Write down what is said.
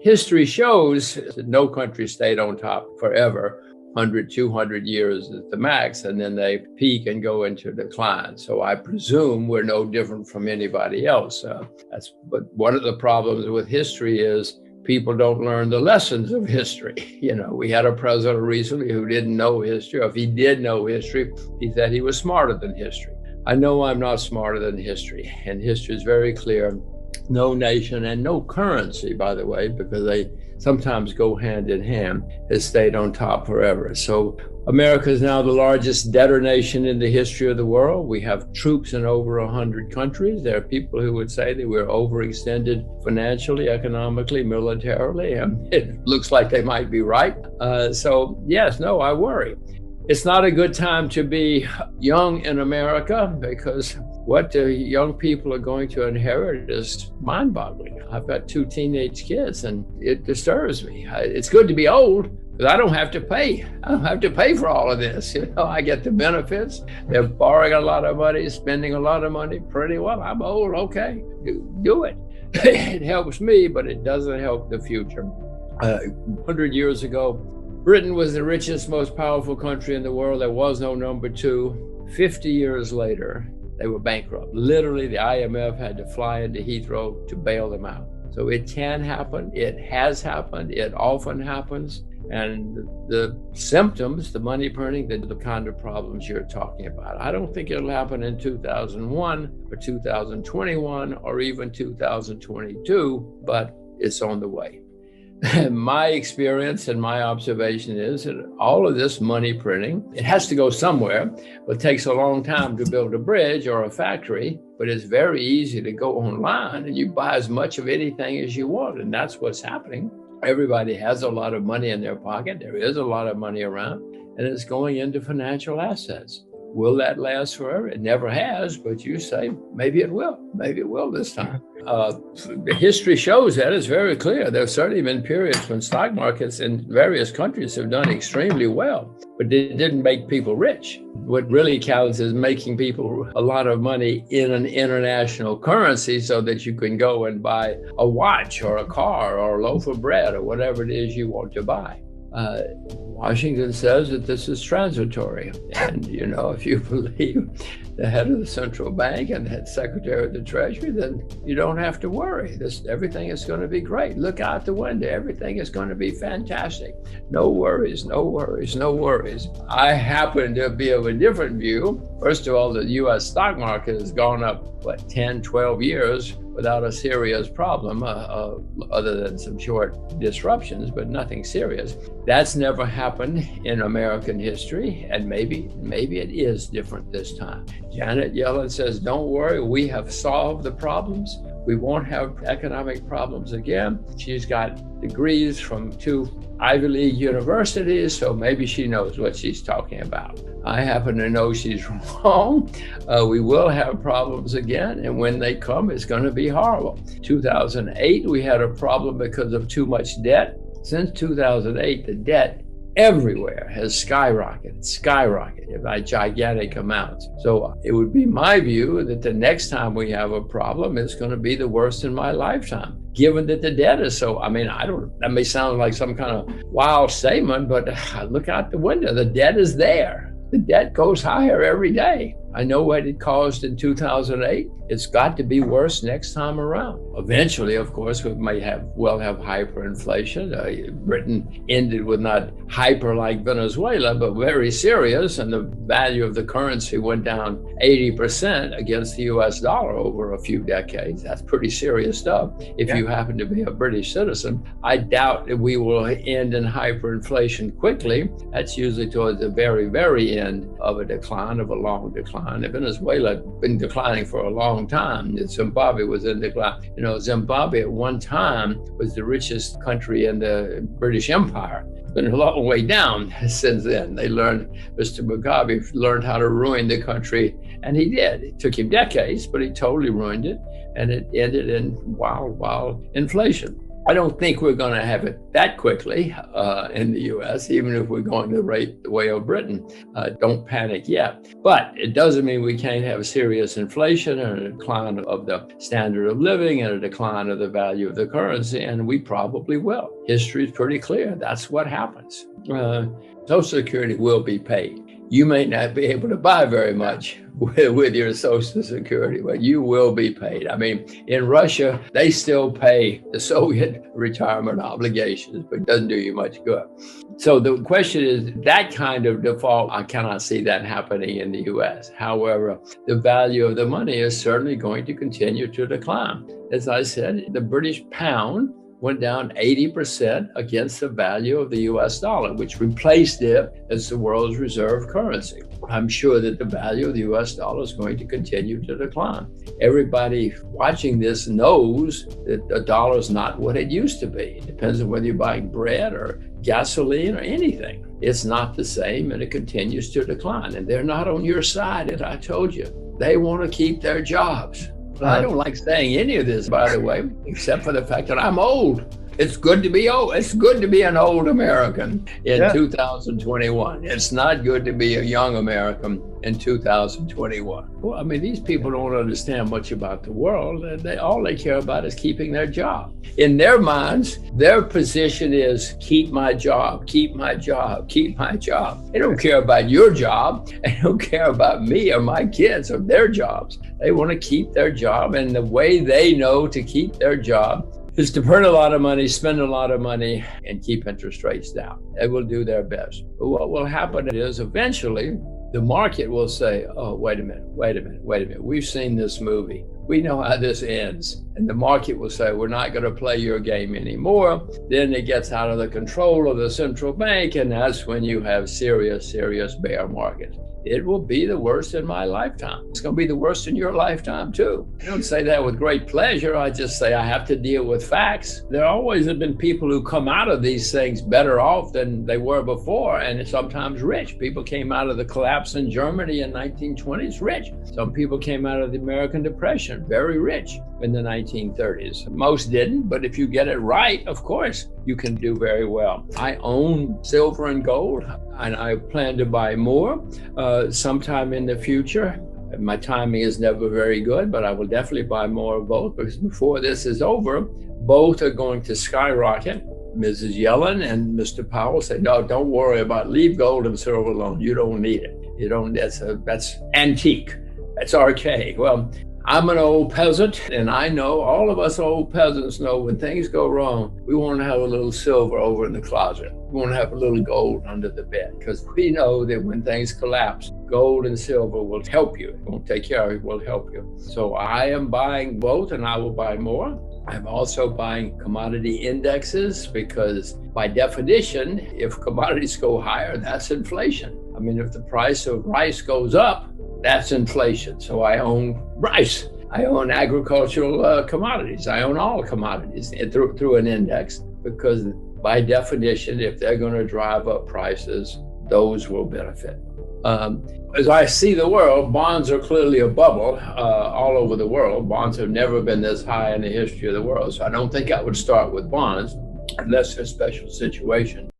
History shows that no country stayed on top forever. 100, 200 years is the max, and then they peak and go into decline. So I presume we're no different from anybody else. But one of the problems with history is people don't learn the lessons of history. We had a president recently who didn't know history, or if he did know history, he said he was smarter than history. I know I'm not smarter than history, and history is very clear. No nation and no currency, by the way, because they sometimes go hand in hand, has stayed on top forever. So America is now the largest debtor nation in the history of the world. We have troops in over 100 countries. There are people who would say that we're overextended financially, economically, militarily, and it looks like they might be right. So yes, no, I worry. It's not a good time to be young in America because what the young people are going to inherit is mind-boggling. I've got 2 teenage kids and it disturbs me. It's good to be old because I don't have to pay. I don't have to pay for all of this. I get the benefits. They're borrowing a lot of money, spending a lot of money. Pretty well, I'm old, okay, do it. It helps me, but it doesn't help the future. 100 years ago, Britain was the richest, most powerful country in the world. There was no number 2. 50 years later, they were bankrupt. Literally, the IMF had to fly into Heathrow to bail them out. So it can happen. It has happened. It often happens. And the symptoms, the money printing, the kind of problems you're talking about. I don't think it'll happen in 2001 or 2021 or even 2022, but it's on the way. My experience and my observation is that all of this money printing, it has to go somewhere. It takes a long time to build a bridge or a factory, but it's very easy to go online and you buy as much of anything as you want. And that's what's happening. Everybody has a lot of money in their pocket. There is a lot of money around, and it's going into financial assets. Will that last forever? It never has, but you say, maybe it will. Maybe it will this time. History shows that. It's very clear. There have certainly been periods when stock markets in various countries have done extremely well, but it didn't make people rich. What really counts is making people a lot of money in an international currency so that you can go and buy a watch or a car or a loaf of bread or whatever it is you want to buy. Washington says that this is transitory. And, if you believe the head of the central bank and the head secretary of the Treasury, then you don't have to worry. Everything is going to be great. Look out the window. Everything is going to be fantastic. No worries, no worries, no worries. I happen to be of a different view. First of all, the U.S. stock market has gone up, 10, 12 years without a serious problem, other than some short disruptions, but nothing serious. That's never happened in American history, and maybe it is different this time. Janet Yellen says, don't worry, we have solved the problems. We won't have economic problems again. She's got degrees from 2 Ivy League universities, so maybe she knows what she's talking about. I happen to know she's wrong. We will have problems again, and when they come, it's going to be horrible. 2008, we had a problem because of too much debt. Since 2008, the debt everywhere has skyrocketed by gigantic amounts. So it would be my view that the next time we have a problem, it's going to be the worst in my lifetime, given that the debt is so, that may sound like some kind of wild statement, but look out the window. The debt is there. The debt goes higher every day. I know what it caused in 2008. It's got to be worse next time around. Eventually, of course, we may have hyperinflation. Britain ended with not hyper like Venezuela, but very serious, and the value of the currency went down 80% against the US dollar over a few decades. That's pretty serious stuff. If you happen to be a British citizen, I doubt that we will end in hyperinflation quickly. That's usually towards the very, very end of a long decline. Venezuela had been declining for a long time. Zimbabwe was in decline. Zimbabwe at one time was the richest country in the British Empire. It's been a long way down since then. Mr. Mugabe learned how to ruin the country, and he did. It took him decades, but he totally ruined it, and it ended in wild inflation. I don't think we're going to have it that quickly in the U.S., even if we're going the way of Britain. Don't panic yet. But it doesn't mean we can't have serious inflation and a decline of the standard of living and a decline of the value of the currency, and we probably will. History is pretty clear. That's what happens. Social Security will be paid. You may not be able to buy very much with your Social Security, but you will be paid. I mean, in Russia, they still pay the Soviet retirement obligations, but it doesn't do you much good. So the question is, that kind of default, I cannot see that happening in the US. However, the value of the money is certainly going to continue to decline. As I said, the British pound went down 80% against the value of the US dollar, which replaced it as the world's reserve currency. I'm sure that the value of the US dollar is going to continue to decline. Everybody watching this knows that the dollar is not what it used to be. It depends on whether you're buying bread or gasoline or anything. It's not the same, and it continues to decline. And they're not on your side, as I told you. They want to keep their jobs. I don't like saying any of this, by the way, except for the fact that I'm old. It's good to be old. It's good to be an old American in 2021. It's not good to be a young American in 2021. Well, I mean, these people don't understand much about the world. All they care about is keeping their job. In their minds, their position is keep my job, keep my job, keep my job. They don't care about your job. They don't care about me or my kids or their jobs. They want to keep their job, and the way they know to keep their job is to burn a lot of money, spend a lot of money, and keep interest rates down. They will do their best. But what will happen is eventually the market will say, oh, wait a minute. We've seen this movie. We know how this ends. And the market will say, we're not going to play your game anymore. Then it gets out of the control of the central bank, and that's when you have serious bear market. It will be the worst in my lifetime. It's going to be the worst in your lifetime, too. I don't say that with great pleasure. I just say I have to deal with facts. There always have been people who come out of these things better off than they were before, and sometimes rich. People came out of the collapse in Germany in 1920s rich. Some people came out of the American Depression very rich in the 1930s. Most didn't, but if you get it right, of course, you can do very well. I own silver and gold, and I plan to buy more sometime in the future. My timing is never very good, but I will definitely buy more of both, because before this is over, both are going to skyrocket. Mrs. Yellen and Mr. Powell say, no, don't worry about, leave gold and silver alone. You don't need it. You don't, that's antique. That's archaic. Well, I'm an old peasant, and I know, all of us old peasants know, when things go wrong, we want to have a little silver over in the closet. We want to have a little gold under the bed, because we know that when things collapse, gold and silver will help you. It won't take care of you, it will help you. So I am buying both, and I will buy more. I'm also buying commodity indexes, because by definition, if commodities go higher, that's inflation. I mean, if the price of rice goes up, that's inflation. So I own rice. I own agricultural commodities. I own all commodities through an index, because by definition, if they're going to drive up prices, those will benefit. As I see the world, bonds are clearly a bubble all over the world. Bonds have never been this high in the history of the world. So I don't think I would start with bonds unless there's a special situation.